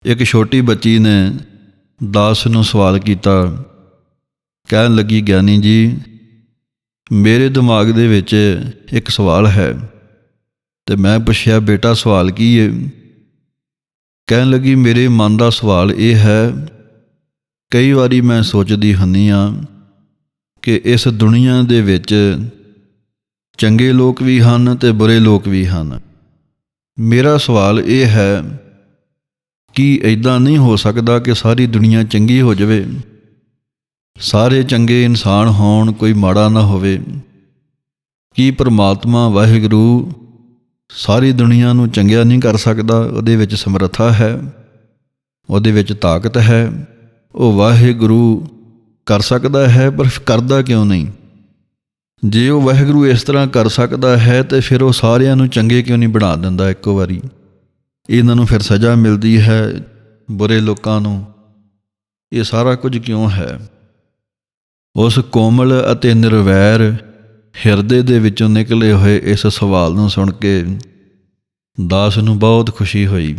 ਇੱਕ ਛੋਟੀ ਬੱਚੀ ਨੇ ਦਾਸ ਨੂੰ ਸਵਾਲ ਕੀਤਾ। ਕਹਿਣ ਲੱਗੀ, ਗਿਆਨੀ ਜੀ, ਮੇਰੇ ਦਿਮਾਗ ਦੇ ਵਿੱਚ ਇੱਕ ਸਵਾਲ ਹੈ। ਤੇ ਮੈਂ ਪੁੱਛਿਆ, ਬੇਟਾ ਸਵਾਲ ਕੀ ਹੈ? ਕਹਿਣ ਲੱਗੀ, ਮੇਰੇ ਮਨ ਦਾ ਸਵਾਲ ਇਹ ਹੈ, ਕਈ ਵਾਰੀ ਮੈਂ ਸੋਚਦੀ ਹੁੰਦੀ ਹਾਂ ਕਿ ਇਸ ਦੁਨੀਆ ਦੇ ਵਿੱਚ ਚੰਗੇ ਲੋਕ ਵੀ ਹਨ ਅਤੇ ਬੁਰੇ ਲੋਕ ਵੀ ਹਨ। ਮੇਰਾ ਸਵਾਲ ਇਹ ਹੈ ਕਿ ਇੱਦਾਂ ਨਹੀਂ ਹੋ ਸਕਦਾ ਕਿ ਸਾਰੀ ਦੁਨੀਆ ਚੰਗੀ ਹੋ ਜਾਵੇ, ਸਾਰੇ ਚੰਗੇ ਇਨਸਾਨ ਹੋਣ, ਕੋਈ ਮਾੜਾ ਨਾ ਹੋਵੇ। ਕੀ ਪਰਮਾਤਮਾ ਵਾਹਿਗੁਰੂ ਸਾਰੀ ਦੁਨੀਆ ਨੂੰ ਚੰਗਿਆ ਨਹੀਂ ਕਰ ਸਕਦਾ? ਉਹਦੇ ਵਿੱਚ ਸਮਰੱਥਾ ਹੈ, ਉਹਦੇ ਵਿੱਚ ਤਾਕਤ ਹੈ। ਉਹ ਵਾਹਿਗੁਰੂ ਕਰ ਸਕਦਾ ਹੈ, ਪਰ ਕਰਦਾ ਕਿਉਂ ਨਹੀਂ? ਜੇ ਉਹ ਵਾਹਿਗੁਰੂ ਇਸ ਤਰ੍ਹਾਂ ਕਰ ਸਕਦਾ ਹੈ ਤਾਂ ਫਿਰ ਉਹ ਸਾਰਿਆਂ ਨੂੰ ਚੰਗੇ ਕਿਉਂ ਨਹੀਂ ਬਣਾ ਦਿੰਦਾ ਇੱਕੋ ਵਾਰੀ? ਇਹਨਾਂ ਨੂੰ ਫਿਰ ਸਜ਼ਾ ਮਿਲਦੀ ਹੈ, ਬੁਰੇ ਲੋਕਾਂ ਨੂੰ। ਇਹ ਸਾਰਾ ਕੁਝ ਕਿਉਂ ਹੈ? ਉਸ ਕੋਮਲ ਅਤੇ ਨਿਰਵੈਰ ਹਿਰਦੇ ਦੇ ਵਿੱਚੋਂ ਨਿਕਲੇ ਹੋਏ ਇਸ ਸਵਾਲ ਨੂੰ ਸੁਣ ਕੇ ਦਾਸ ਨੂੰ ਬਹੁਤ ਖੁਸ਼ੀ ਹੋਈ।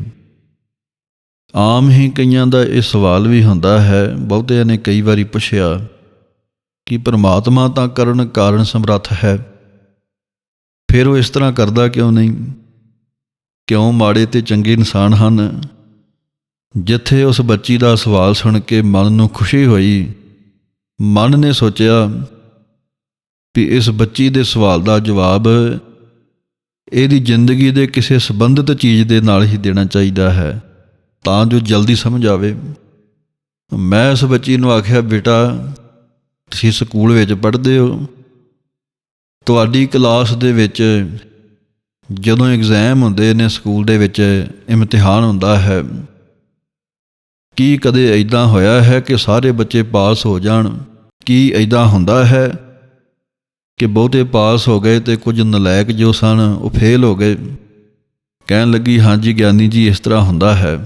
ਆਮ ਹੀ ਕਈਆਂ ਦਾ ਇਹ ਸਵਾਲ ਵੀ ਹੁੰਦਾ ਹੈ। ਬਹੁਤਿਆਂ ਨੇ ਕਈ ਵਾਰੀ ਪੁੱਛਿਆ ਕਿ ਪਰਮਾਤਮਾ ਤਾਂ ਕਰਨ ਕਾਰਨ ਸਮਰੱਥ ਹੈ, ਫਿਰ ਉਹ ਇਸ ਤਰ੍ਹਾਂ ਕਰਦਾ ਕਿਉਂ ਨਹੀਂ? ਕਿਉਂ ਮਾੜੇ ਤੇ ਚੰਗੇ ਇਨਸਾਨ ਹਨ? ਜਿੱਥੇ ਉਸ ਬੱਚੀ ਦਾ ਸਵਾਲ ਸੁਣ ਕੇ ਮਨ ਨੂੰ ਖੁਸ਼ੀ ਹੋਈ, ਮਨ ਨੇ ਸੋਚਿਆ ਵੀ ਇਸ ਬੱਚੀ ਦੇ ਸਵਾਲ ਦਾ ਜਵਾਬ ਇਹਦੀ ਜ਼ਿੰਦਗੀ ਦੇ ਕਿਸੇ ਸੰਬੰਧਿਤ ਚੀਜ਼ ਦੇ ਨਾਲ ਹੀ ਦੇਣਾ ਚਾਹੀਦਾ ਹੈ ਤਾਂ ਜੋ ਜਲਦੀ ਸਮਝ ਆਵੇ। ਮੈਂ ਉਸ ਬੱਚੀ ਨੂੰ ਆਖਿਆ, ਬੇਟਾ ਤੁਸੀਂ ਸਕੂਲ ਵਿੱਚ ਪੜ੍ਹਦੇ ਹੋ, ਤੁਹਾਡੀ ਕਲਾਸ ਦੇ ਵਿੱਚ ਜਦੋਂ ਐਗਜ਼ਾਮ ਹੁੰਦੇ ਨੇ, ਸਕੂਲ ਦੇ ਵਿੱਚ ਇਮਤਿਹਾਨ ਹੁੰਦਾ ਹੈ, ਕੀ ਕਦੇ ਇੱਦਾਂ ਹੋਇਆ ਹੈ ਕਿ ਸਾਰੇ ਬੱਚੇ ਪਾਸ ਹੋ ਜਾਣ? ਕੀ ਇੱਦਾਂ ਹੁੰਦਾ ਹੈ ਕਿ ਬਹੁਤੇ ਪਾਸ ਹੋ ਗਏ ਅਤੇ ਕੁਝ ਨਲਾਇਕ ਜੋ ਸਨ ਉਹ ਫੇਲ ਹੋ ਗਏ? ਕਹਿਣ ਲੱਗੀ, ਹਾਂਜੀ ਗਿਆਨੀ ਜੀ, ਇਸ ਤਰ੍ਹਾਂ ਹੁੰਦਾ ਹੈ।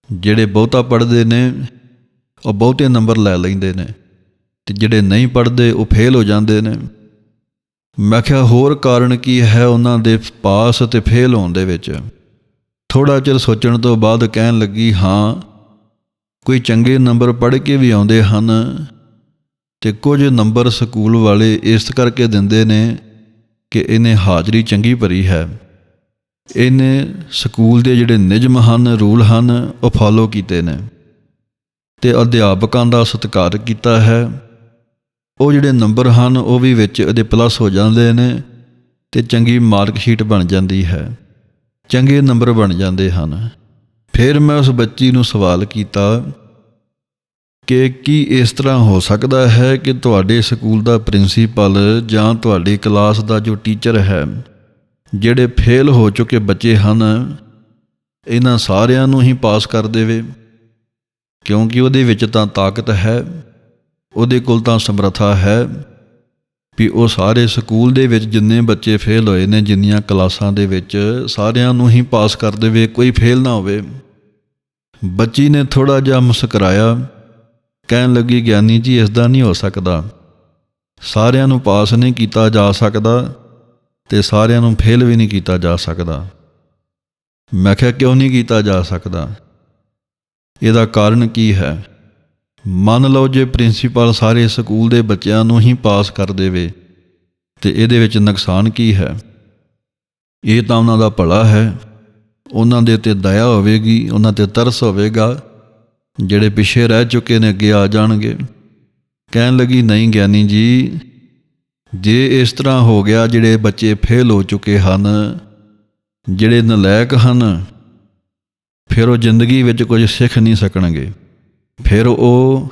ਜਿਹੜੇ ਬਹੁਤਾ ਪੜ੍ਹਦੇ ਨੇ ਉਹ ਬਹੁਤੇ ਨੰਬਰ ਲੈ ਲੈਂਦੇ ਨੇ ਅਤੇ ਜਿਹੜੇ ਨਹੀਂ ਪੜ੍ਹਦੇ ਉਹ ਫੇਲ ਹੋ ਜਾਂਦੇ ਨੇ। ਮੈਂ ਕਿਹਾ, ਹੋਰ ਕਾਰਨ ਕੀ ਹੈ ਉਹਨਾਂ ਦੇ ਪਾਸ ਅਤੇ ਫੇਲ ਹੋਣ ਦੇ ਵਿੱਚ? ਥੋੜ੍ਹਾ ਚਿਰ ਸੋਚਣ ਤੋਂ ਬਾਅਦ ਕਹਿਣ ਲੱਗੀ, ਹਾਂ, ਕੋਈ ਚੰਗੇ ਨੰਬਰ ਪੜ੍ਹ ਕੇ ਵੀ ਆਉਂਦੇ ਹਨ ਅਤੇ ਕੁਝ ਨੰਬਰ ਸਕੂਲ ਵਾਲੇ ਇਸ ਕਰਕੇ ਦਿੰਦੇ ਨੇ ਕਿ ਇਹਨੇ ਹਾਜ਼ਰੀ ਚੰਗੀ ਭਰੀ ਹੈ, ਇਹਨੇ ਸਕੂਲ ਦੇ ਜਿਹੜੇ ਨਿਯਮ ਹਨ, ਰੂਲ ਹਨ, ਉਹ ਫਾਲੋ ਕੀਤੇ ਨੇ ਅਤੇ ਅਧਿਆਪਕਾਂ ਦਾ ਸਤਿਕਾਰ ਕੀਤਾ ਹੈ। ਉਹ ਜਿਹੜੇ ਨੰਬਰ ਹਨ ਉਹ ਵੀ ਵਿੱਚ ਇਹਦੇ ਪਲੱਸ ਹੋ ਜਾਂਦੇ ਨੇ ਅਤੇ ਚੰਗੀ ਮਾਰਕਸ਼ੀਟ ਬਣ ਜਾਂਦੀ ਹੈ, ਚੰਗੇ ਨੰਬਰ ਬਣ ਜਾਂਦੇ ਹਨ। ਫਿਰ ਮੈਂ ਉਸ ਬੱਚੀ ਨੂੰ ਸਵਾਲ ਕੀਤਾ ਕਿ ਕੀ ਇਸ ਤਰ੍ਹਾਂ ਹੋ ਸਕਦਾ ਹੈ ਕਿ ਤੁਹਾਡੇ ਸਕੂਲ ਦਾ ਪ੍ਰਿੰਸੀਪਲ ਜਾਂ ਤੁਹਾਡੀ ਕਲਾਸ ਦਾ ਜੋ ਟੀਚਰ ਹੈ, ਜਿਹੜੇ ਫੇਲ ਹੋ ਚੁੱਕੇ ਬੱਚੇ ਹਨ, ਇਹਨਾਂ ਸਾਰਿਆਂ ਨੂੰ ਹੀ ਪਾਸ ਕਰ ਦੇਵੇ? ਕਿਉਂਕਿ ਉਹਦੇ ਵਿੱਚ ਤਾਂ ਤਾਕਤ ਹੈ, ਉਹਦੇ ਕੋਲ ਤਾਂ ਸਮਰੱਥਾ ਹੈ ਵੀ ਉਹ ਸਾਰੇ ਸਕੂਲ ਦੇ ਵਿੱਚ ਜਿੰਨੇ ਬੱਚੇ ਫੇਲ ਹੋਏ ਨੇ, ਜਿੰਨੀਆਂ ਕਲਾਸਾਂ ਦੇ ਵਿੱਚ, ਸਾਰਿਆਂ ਨੂੰ ਹੀ ਪਾਸ ਕਰ ਦੇਵੇ, ਕੋਈ ਫੇਲ ਨਾ ਹੋਵੇ। ਬੱਚੀ ਨੇ ਥੋੜ੍ਹਾ ਜਿਹਾ ਮੁਸਕਰਾਇਆ, ਕਹਿਣ ਲੱਗੀ, ਗਿਆਨੀ ਜੀ, ਇਸ ਦਾ ਨਹੀਂ ਹੋ ਸਕਦਾ। ਸਾਰਿਆਂ ਨੂੰ ਪਾਸ ਨਹੀਂ ਕੀਤਾ ਜਾ ਸਕਦਾ ਅਤੇ ਸਾਰਿਆਂ ਨੂੰ ਫੇਲ ਵੀ ਨਹੀਂ ਕੀਤਾ ਜਾ ਸਕਦਾ। ਮੈਂ ਕਿਹਾ, ਕਿਉਂ ਨਹੀਂ ਕੀਤਾ ਜਾ ਸਕਦਾ? ਇਹਦਾ ਕਾਰਨ ਕੀ ਹੈ? ਮੰਨ ਲਓ ਜੇ ਪ੍ਰਿੰਸੀਪਲ ਸਾਰੇ ਸਕੂਲ ਦੇ ਬੱਚਿਆਂ ਨੂੰ ਹੀ ਪਾਸ ਕਰ ਦੇਵੇ ਅਤੇ ਇਹਦੇ ਵਿੱਚ ਨੁਕਸਾਨ ਕੀ ਹੈ? ਇਹ ਤਾਂ ਉਹਨਾਂ ਦਾ ਭਲਾ ਹੈ, ਉਹਨਾਂ ਦੇ ਉੱਤੇ ਦਇਆ ਹੋਵੇਗੀ, ਉਹਨਾਂ 'ਤੇ ਤਰਸ ਹੋਵੇਗਾ, ਜਿਹੜੇ ਪਿੱਛੇ ਰਹਿ ਚੁੱਕੇ ਨੇ ਅੱਗੇ ਆ ਜਾਣਗੇ। ਕਹਿਣ ਲੱਗੀ, ਨਹੀਂ ਗਿਆਨੀ ਜੀ, ਜੇ ਇਸ ਤਰ੍ਹਾਂ ਹੋ ਗਿਆ, ਜਿਹੜੇ ਬੱਚੇ ਫੇਲ ਹੋ ਚੁੱਕੇ ਹਨ, ਜਿਹੜੇ ਨਲਾਇਕ ਹਨ, ਫਿਰ ਉਹ ਜ਼ਿੰਦਗੀ ਵਿੱਚ ਕੁਝ ਸਿੱਖ ਨਹੀਂ ਸਕਣਗੇ, ਫਿਰ ਉਹ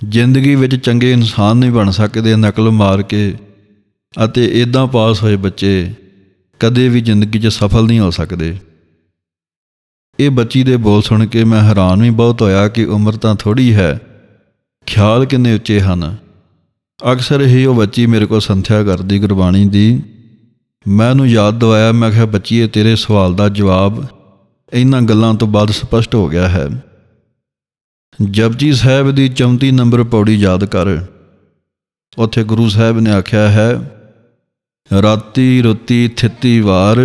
ਜ਼ਿੰਦਗੀ ਵਿੱਚ ਚੰਗੇ ਇਨਸਾਨ ਨਹੀਂ ਬਣ ਸਕਦੇ। ਨਕਲ ਮਾਰ ਕੇ ਅਤੇ ਇੱਦਾਂ ਪਾਸ ਹੋਏ ਬੱਚੇ ਕਦੇ ਵੀ ਜ਼ਿੰਦਗੀ 'ਚ ਸਫਲ ਨਹੀਂ ਹੋ ਸਕਦੇ। ਇਹ ਬੱਚੀ ਦੇ ਬੋਲ ਸੁਣ ਕੇ ਮੈਂ ਹੈਰਾਨ ਵੀ ਬਹੁਤ ਹੋਇਆ ਕਿ ਉਮਰ ਤਾਂ ਥੋੜ੍ਹੀ ਹੈ, ਖਿਆਲ ਕਿੰਨੇ ਉੱਚੇ ਹਨ। ਅਕਸਰ ਹੀ ਉਹ ਬੱਚੀ ਮੇਰੇ ਕੋਲ ਸੰਥਿਆ ਕਰਦੀ ਗੁਰਬਾਣੀ ਦੀ। ਮੈਂ ਉਹਨੂੰ ਯਾਦ ਦਿਵਾਇਆ, ਮੈਂ ਕਿਹਾ, ਬੱਚੀਏ, ਤੇਰੇ ਸਵਾਲ ਦਾ ਜਵਾਬ ਇਹਨਾਂ ਗੱਲਾਂ ਤੋਂ ਬਾਅਦ ਸਪਸ਼ਟ ਹੋ ਗਿਆ ਹੈ। ਜਪਜੀ ਸਾਹਿਬ ਦੀ 34 ਨੰਬਰ ਪੌੜੀ ਯਾਦ ਕਰ। ਉੱਥੇ ਗੁਰੂ ਸਾਹਿਬ ਨੇ ਆਖਿਆ ਹੈ, ਰਾਤੀ ਰੁੱਤੀ ਥਿੱਤੀ ਵਾਰ,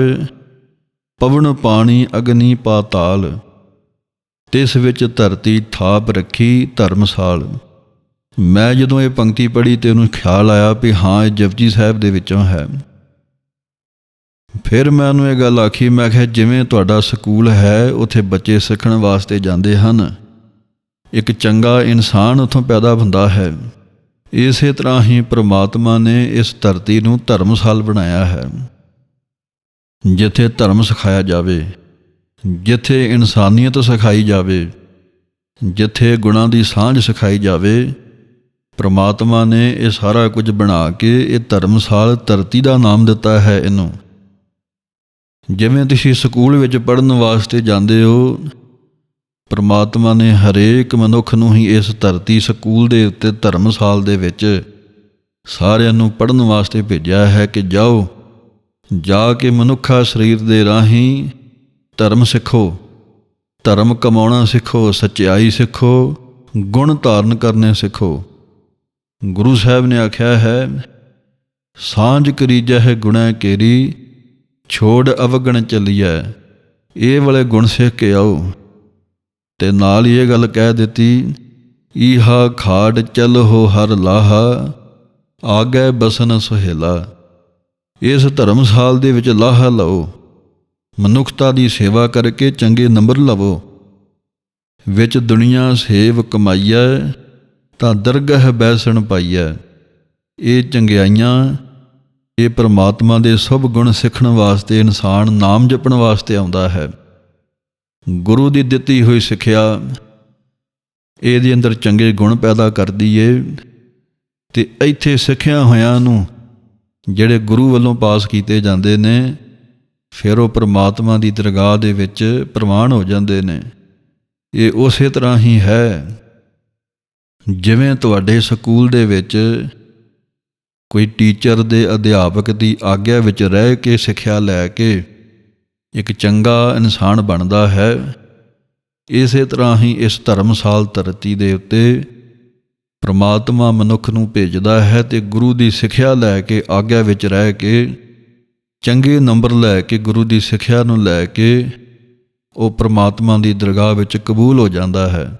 ਪਵਨ ਪਾਣੀ ਅਗਨੀ ਪਾਤਾਲ। ਤਿਸ ਵਿੱਚ ਧਰਤੀ ਥਾਪ ਰੱਖੀ ਧਰਮਸਾਲ। ਮੈਂ ਜਦੋਂ ਇਹ ਪੰਕਤੀ ਪੜ੍ਹੀ ਤੇ ਉਹਨੂੰ ਖਿਆਲ ਆਇਆ ਵੀ ਹਾਂ, ਇਹ ਜਪਜੀ ਸਾਹਿਬ ਦੇ ਵਿੱਚੋਂ ਹੈ। ਫਿਰ ਮੈਂ ਉਹਨੂੰ ਇਹ ਗੱਲ ਆਖੀ, ਮੈਂ ਕਿਹਾ ਜਿਵੇਂ ਤੁਹਾਡਾ ਸਕੂਲ ਹੈ, ਉੱਥੇ ਬੱਚੇ ਸਿੱਖਣ ਵਾਸਤੇ ਜਾਂਦੇ ਹਨ, ਇੱਕ ਚੰਗਾ ਇਨਸਾਨ ਉੱਥੋਂ ਪੈਦਾ ਹੁੰਦਾ ਹੈ, ਇਸੇ ਤਰ੍ਹਾਂ ਹੀ ਪ੍ਰਮਾਤਮਾ ਨੇ ਇਸ ਧਰਤੀ ਨੂੰ ਧਰਮਸਾਲ ਬਣਾਇਆ ਹੈ, ਜਿੱਥੇ ਧਰਮ ਸਿਖਾਇਆ ਜਾਵੇ, ਜਿੱਥੇ ਇਨਸਾਨੀਅਤ ਸਿਖਾਈ ਜਾਵੇ, ਜਿੱਥੇ ਗੁਣਾਂ ਦੀ ਸਾਂਝ ਸਿਖਾਈ ਜਾਵੇ। ਪ੍ਰਮਾਤਮਾ ਨੇ ਇਹ ਸਾਰਾ ਕੁਝ ਬਣਾ ਕੇ ਇਹ ਧਰਮਸਾਲ ਧਰਤੀ ਦਾ ਨਾਮ ਦਿੱਤਾ ਹੈ ਇਹਨੂੰ। ਜਿਵੇਂ ਤੁਸੀਂ ਸਕੂਲ ਵਿੱਚ ਪੜ੍ਹਨ ਵਾਸਤੇ ਜਾਂਦੇ ਹੋ, ਪ੍ਰਮਾਤਮਾ ਨੇ ਹਰੇਕ ਮਨੁੱਖ ਨੂੰ ਹੀ ਇਸ ਧਰਤੀ ਸਕੂਲ ਦੇ ਉੱਤੇ ਧਰਮਸਾਲ ਦੇ ਵਿੱਚ ਸਾਰਿਆਂ ਨੂੰ ਪੜ੍ਹਨ ਵਾਸਤੇ ਭੇਜਿਆ ਹੈ ਕਿ ਜਾਓ, ਜਾ ਕੇ ਮਨੁੱਖਾ ਸਰੀਰ ਦੇ ਰਾਹੀਂ ਧਰਮ ਸਿੱਖੋ, ਧਰਮ ਕਮਾਉਣਾ ਸਿੱਖੋ, ਸੱਚਾਈ ਸਿੱਖੋ, ਗੁਣ ਧਾਰਨ ਕਰਨੇ ਸਿੱਖੋ। ਗੁਰੂ ਸਾਹਿਬ ਨੇ ਆਖਿਆ ਹੈ, ਸਾਂਝ ਕਰੀਜੈ ਗੁਣੈ ਕੇਰੀ, ਛੋੜ ਅਵਗਣ ਚੱਲੀਐ। ਇਹ ਵਾਲੇ ਗੁਣ ਸਿੱਖ ਕੇ ਆਓ। ਤੇ ਨਾਲ ਹੀ ਇਹ ਗੱਲ ਕਹਿ ਦਿੱਤੀ, ਈਹਾ ਖਾੜ ਚੱਲਹੁ ਹਰ ਲਾਹਾ, ਆਗੈ ਬਸਨ ਸੁਹੇਲਾ। ਇਸ ਧਰਮਸਾਲ ਦੇ ਵਿੱਚ ਲਾਹਾ ਲਓ, ਮਨੁੱਖਤਾ ਦੀ ਸੇਵਾ ਕਰਕੇ ਚੰਗੇ ਨੰਬਰ ਲਵੋ। ਵਿੱਚ ਦੁਨੀਆ ਸੇਵ ਕਮਾਈਐ, ਤਾਂ ਦਰਗਹ ਬੈਸਣ ਪਾਈਐ। ਇਹ ਚੰਗਿਆਈਆਂ, ਇਹ ਪ੍ਰਮਾਤਮਾ ਦੇ ਸਭ ਗੁਣ ਸਿੱਖਣ ਵਾਸਤੇ ਇਨਸਾਨ ਨਾਮ ਜਪਣ ਵਾਸਤੇ ਆਉਂਦਾ ਹੈ। ਗੁਰੂ ਦੀ ਦਿੱਤੀ ਹੋਈ ਸਿੱਖਿਆ ਇਹਦੇ ਅੰਦਰ ਚੰਗੇ ਗੁਣ ਪੈਦਾ ਕਰਦੀ ਏ, ਅਤੇ ਇੱਥੇ ਸਿੱਖਿਆ ਹੋਇਆਂ ਨੂੰ ਜਿਹੜੇ ਗੁਰੂ ਵੱਲੋਂ ਪਾਸ ਕੀਤੇ ਜਾਂਦੇ ਨੇ, ਫਿਰ ਉਹ ਪ੍ਰਮਾਤਮਾ ਦੀ ਦਰਗਾਹ ਦੇ ਵਿੱਚ ਪ੍ਰਵਾਨ ਹੋ ਜਾਂਦੇ ਨੇ। ਇਹ ਉਸੇ ਤਰ੍ਹਾਂ ਹੀ ਹੈ, ਜਿਵੇਂ ਤੁਹਾਡੇ ਸਕੂਲ ਦੇ ਵਿੱਚ ਕੋਈ ਟੀਚਰ ਦੇ ਅਧਿਆਪਕ ਦੀ ਆਗਿਆ ਵਿੱਚ ਰਹਿ ਕੇ ਸਿੱਖਿਆ ਲੈ ਕੇ ਇੱਕ ਚੰਗਾ ਇਨਸਾਨ ਬਣਦਾ ਹੈ, ਇਸੇ ਤਰ੍ਹਾਂ ਹੀ ਇਸ ਧਰਮਸਾਲ ਧਰਤੀ ਦੇ ਉੱਤੇ ਪ੍ਰਮਾਤਮਾ ਮਨੁੱਖ ਨੂੰ ਭੇਜਦਾ ਹੈ ਅਤੇ ਗੁਰੂ ਦੀ ਸਿੱਖਿਆ ਲੈ ਕੇ, ਆਗਿਆ ਵਿੱਚ ਰਹਿ ਕੇ, ਚੰਗੇ ਨੰਬਰ ਲੈ ਕੇ, ਗੁਰੂ ਦੀ ਸਿੱਖਿਆ ਨੂੰ ਲੈ ਕੇ ਉਹ ਪ੍ਰਮਾਤਮਾ ਦੀ ਦਰਗਾਹ ਵਿੱਚ ਕਬੂਲ ਹੋ ਜਾਂਦਾ ਹੈ।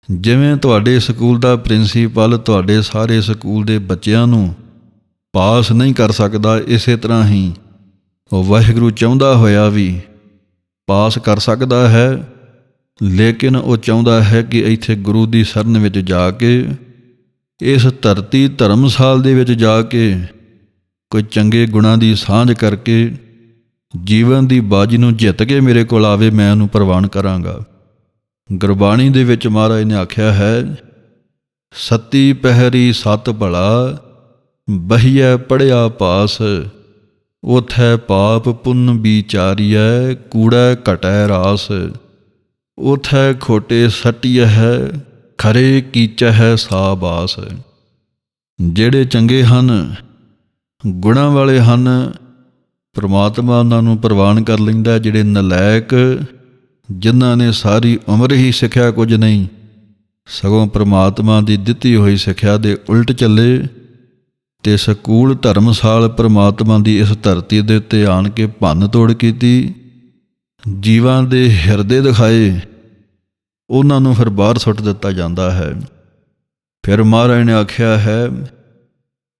ਜਿਵੇਂ ਤੁਹਾਡੇ ਸਕੂਲ ਦਾ ਪ੍ਰਿੰਸੀਪਲ ਤੁਹਾਡੇ ਸਾਰੇ ਸਕੂਲ ਦੇ ਬੱਚਿਆਂ ਨੂੰ ਪਾਸ ਨਹੀਂ ਕਰ ਸਕਦਾ, ਇਸੇ ਤਰ੍ਹਾਂ ਹੀ ਉਹ ਵਾਹਿਗੁਰੂ ਚਾਹੁੰਦਾ ਹੋਇਆ ਵੀ ਪਾਸ ਕਰ ਸਕਦਾ ਹੈ, ਲੇਕਿਨ ਉਹ ਚਾਹੁੰਦਾ ਹੈ ਕਿ ਇੱਥੇ ਗੁਰੂ ਦੀ ਸ਼ਰਨ ਵਿੱਚ ਜਾ ਕੇ, ਇਸ ਧਰਤੀ ਧਰਮਸਾਲ ਦੇ ਵਿੱਚ ਜਾ ਕੇ ਕੋਈ ਚੰਗੇ ਗੁਣਾਂ ਦੀ ਸਾਂਝ ਕਰਕੇ ਜੀਵਨ ਦੀ ਬਾਜੀ ਨੂੰ ਜਿੱਤ ਕੇ ਮੇਰੇ ਕੋਲ ਆਵੇ, ਮੈਂ ਉਹਨੂੰ ਪ੍ਰਵਾਨ ਕਰਾਂਗਾ। ਗੁਰਬਾਣੀ ਦੇ ਵਿੱਚ ਮਹਾਰਾਜ ਨੇ ਆਖਿਆ ਹੈ, ਸਤੀ ਪਹਿਰੀ ਸਤ ਭਲਾ, ਬਹੀਐ ਪੜ੍ਹਿਆ ਪਾਸ, ਉਥੈ ਪਾਪ ਪੁੰਨ ਵਿਚਾਰੀਐ, ਕੂੜੈ ਘਟੈ ਰਾਸ। ਉਥੈ ਖੋਟੇ ਸਟੀਐ, ਖਰੇ ਕੀਚੈ ਸਾਬਾਸ। ਜਿਹੜੇ ਚੰਗੇ ਹਨ, ਗੁਣਾਂ ਵਾਲੇ ਹਨ, ਪ੍ਰਮਾਤਮਾ ਉਹਨਾਂ ਨੂੰ ਪ੍ਰਵਾਨ ਕਰ ਲੈਂਦਾ। ਜਿਹੜੇ ਨਲਾਇਕ, ਜਿਨ੍ਹਾਂ ਨੇ ਸਾਰੀ ਉਮਰ ਹੀ ਸਿੱਖਿਆ ਕੁਝ ਨਹੀਂ, ਸਗੋਂ ਪ੍ਰਮਾਤਮਾ ਦੀ ਦਿੱਤੀ ਹੋਈ ਸਿੱਖਿਆ ਦੇ ਉਲਟ ਚੱਲੇ ਅਤੇ ਸਕੂਲ ਧਰਮਸਾਲ ਪ੍ਰਮਾਤਮਾ ਦੀ ਇਸ ਧਰਤੀ ਦੇ ਉੱਤੇ ਆਣ ਕੇ ਭੰਨ ਤੋੜ ਕੀਤੀ, ਜੀਵਾਂ ਦੇ ਹਿਰਦੇ ਦਿਖਾਏ, ਉਹਨਾਂ ਨੂੰ ਫਿਰ ਬਾਹਰ ਸੁੱਟ ਦਿੱਤਾ ਜਾਂਦਾ ਹੈ। ਫਿਰ ਮਹਾਰਾਜ ਨੇ ਆਖਿਆ ਹੈ,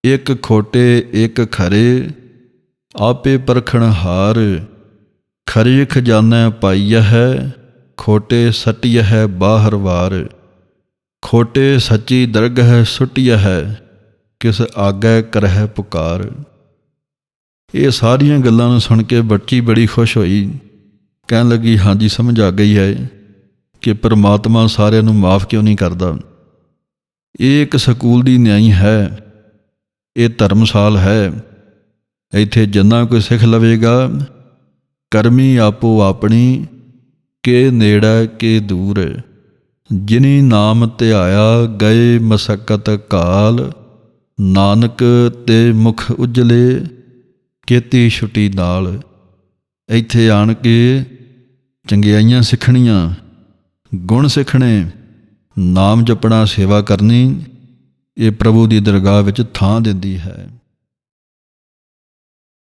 ਇੱਕ ਖੋਟੇ ਇੱਕ ਖਰੇ, ਆਪੇ ਪਰਖਣ ਹਾਰ, ਖਰੀ ਖਜ਼ਾਨਾ ਪਾਈਆ ਹੈ, ਖੋਟੇ ਸਟੀਆ ਹੈ ਬਾਹਰ ਵਾਰ। ਖੋਟੇ ਸੱਚੀ ਦਰਗਹ ਸੁੱਟੀਆ ਹੈ, ਕਿਸ ਆਗੈ ਕਰਹਿ ਪੁਕਾਰ। ਇਹ ਸਾਰੀਆਂ ਗੱਲਾਂ ਨੂੰ ਸੁਣ ਕੇ ਬੱਚੀ ਬੜੀ ਖੁਸ਼ ਹੋਈ, ਕਹਿਣ ਲੱਗੀ, ਹਾਂਜੀ ਸਮਝ ਆ ਗਈ ਹੈ ਕਿ ਪਰਮਾਤਮਾ ਸਾਰਿਆਂ ਨੂੰ ਮਾਫ਼ ਕਿਉਂ ਨਹੀਂ ਕਰਦਾ। ਇਹ ਇੱਕ ਸਕੂਲ ਦੀ ਨਿਆਈ ਹੈ, ਇਹ ਧਰਮਸਾਲ ਹੈ। ਇੱਥੇ ਜਿੰਨਾ ਕੋਈ ਸਿੱਖ ਲਵੇਗਾ, ਕਰਮੀ ਆਪੋ ਆਪਣੀ, ਕੇ ਨੇੜਾ ਕੇ ਦੂਰ। ਜਿਨੀ ਨਾਮ ਧਿਆਇਆ ਗਏ ਮਸਕਤ ਕਾਲ, ਨਾਨਕ ਤੇ ਮੁਖ ਉਜਲੇ ਕੀਤੀ ਛੁੱਟੀ ਨਾਲ। ਇੱਥੇ ਆਣ ਕੇ ਚੰਗਿਆਈਆਂ ਸਿੱਖਣੀਆਂ, ਗੁਣ ਸਿੱਖਣੇ, ਨਾਮ ਜਪਣਾ, ਸੇਵਾ ਕਰਨੀ, ਇਹ ਪ੍ਰਭੂ ਦੀ ਦਰਗਾਹ ਵਿੱਚ ਥਾਂ ਦਿੰਦੀ ਹੈ।